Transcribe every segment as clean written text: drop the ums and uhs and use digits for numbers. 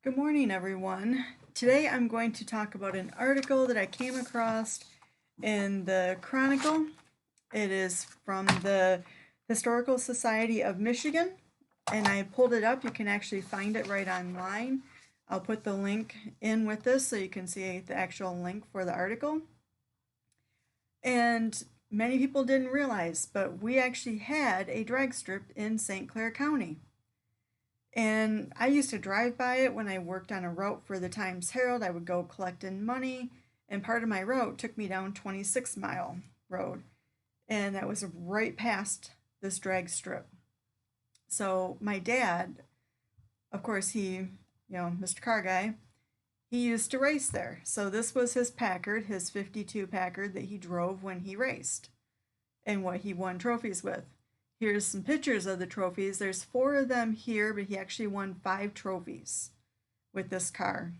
Good morning, everyone. Today I'm going to talk about an article that I came across in the Chronicle. It is from the Historical Society of Michigan, and I pulled it up. You can actually find it right online. I'll put the link in with this so you can see the actual link for the article. And many people didn't realize, but we actually had a drag strip in St. Clair County. And I used to drive by it when I worked on a route for the Times Herald. I would go collecting money, and part of my route took me down 26 Mile Road, and that was right past this drag strip. So my dad, of course, Mr. Car Guy, he used to race there. So this was his Packard, his 52 Packard that he drove when he raced and what he won trophies with. Here's some pictures of the trophies. There's 4 of them here, but he actually won 5 trophies with this car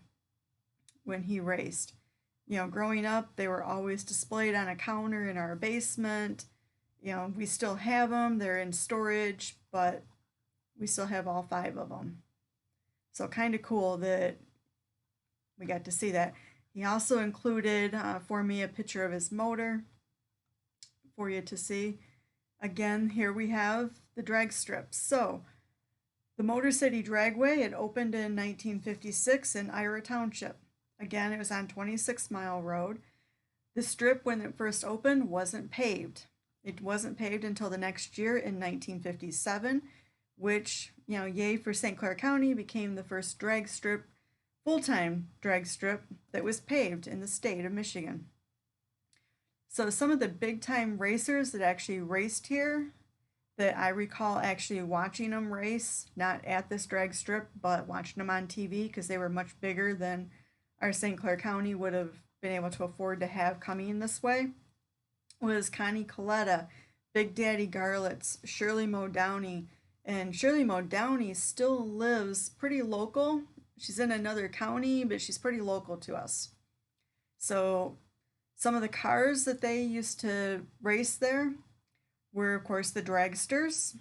when he raced. Growing up, they were always displayed on a counter in our basement. We still have them. They're in storage, but we still have all 5 of them. So kind of cool that we got to see that. He also included for me a picture of his motor for you to see. Again, here we have the drag strips. So, the Motor City Dragway, it opened in 1956 in Ira Township. Again, it was on 26 Mile Road. The strip, when it first opened, wasn't paved. It wasn't paved until the next year in 1957, which, yay for St. Clair County, became the first drag strip, full-time drag strip, that was paved in the state of Michigan. So some of the big time racers that actually raced here, that I recall actually watching them race, not at this drag strip, but watching them on TV because they were much bigger than our St. Clair County would have been able to afford to have coming this way, was Connie Coletta, Big Daddy Garlitz, Shirley Moe Downey. And Shirley Moe Downey still lives pretty local. She's in another county, but she's pretty local to us. So some of the cars that they used to race there were, of course, the dragsters,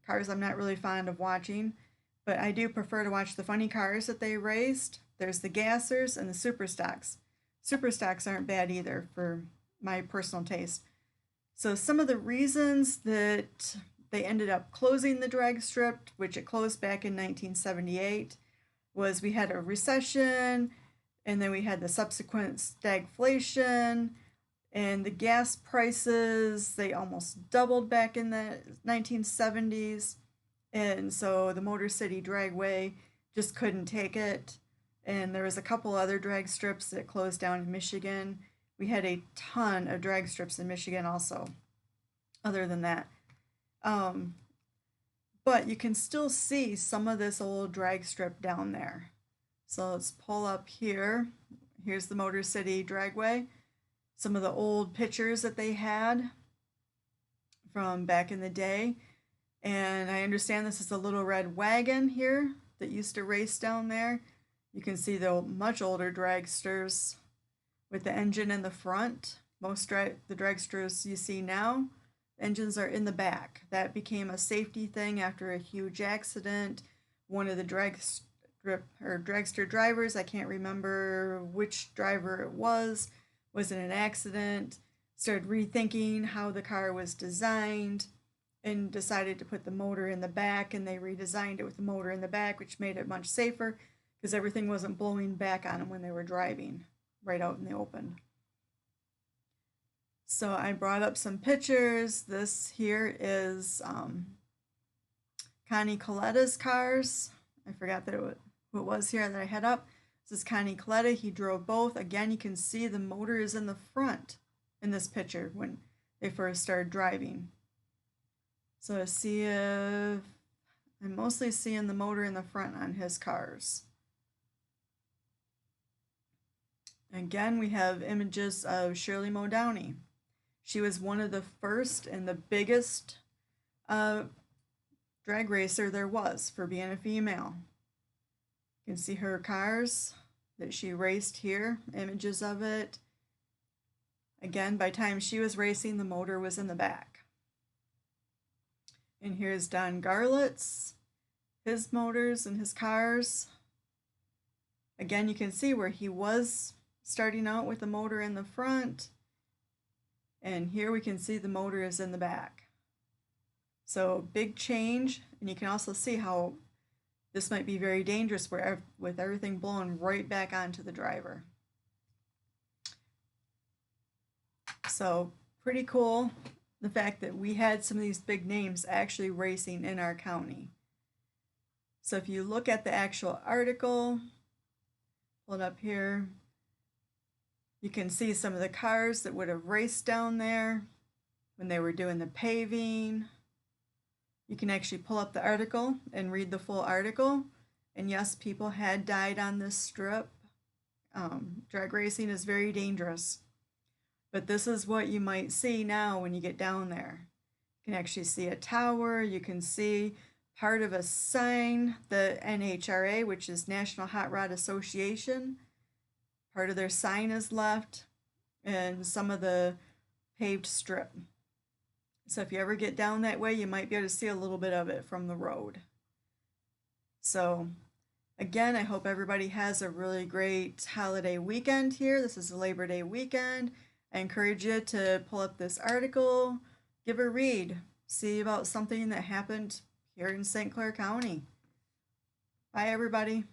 cars I'm not really fond of watching, but I do prefer to watch the funny cars that they raced. There's the gassers and the super stocks. Super stocks aren't bad either for my personal taste. So some of the reasons that they ended up closing the drag strip, which it closed back in 1978, was we had a recession, and then we had the subsequent stagflation, and the gas prices, they almost doubled back in the 1970s. And so the Motor City Dragway just couldn't take it. And there was a couple other drag strips that closed down in Michigan. We had a ton of drag strips in Michigan also, other than that. But you can still see some of this old drag strip down there. So let's pull up here. Here's the Motor City Dragway. Some of the old pictures that they had from back in the day. And I understand this is a little red wagon here that used to race down there. You can see the much older dragsters with the engine in the front. Most the dragsters you see now, engines are in the back. That became a safety thing after a huge accident. One of the dragster drivers, I can't remember which driver it was in an accident, started rethinking how the car was designed, and decided to put the motor in the back, and they redesigned it with the motor in the back, which made it much safer because everything wasn't blowing back on them when they were driving right out in the open. So I brought up some pictures. This here is Connie Coletta's cars. I forgot that who it was here that I had up. This is Connie Coletta. He drove both. Again, you can see the motor is in the front in this picture when they first started driving. So I see if I'm mostly seeing the motor in the front on his cars. Again, we have images of Shirley Moe Downey. She was one of the first and the biggest drag racer there was for being a female. You can see her cars that she raced here, images of it. Again, by the time she was racing, the motor was in the back. And here's Don Garlitz, his motors and his cars. Again, you can see where he was starting out with the motor in the front, and here we can see the motor is in the back. So big change, and you can also see how this might be very dangerous with everything blowing right back onto the driver. So pretty cool, the fact that we had some of these big names actually racing in our county. So if you look at the actual article, pull it up here, you can see some of the cars that would have raced down there when they were doing the paving. You can actually pull up the article and read the full article. And yes, people had died on this strip. Drag racing is very dangerous. But this is what you might see now when you get down there. You can actually see a tower. You can see part of a sign, the NHRA, which is National Hot Rod Association. Part of their sign is left, and some of the paved strip. So if you ever get down that way, you might be able to see a little bit of it from the road. So again, I hope everybody has a really great holiday weekend here. This is a Labor Day weekend. I encourage you to pull up this article, give a read, see about something that happened here in St. Clair County. Bye, everybody.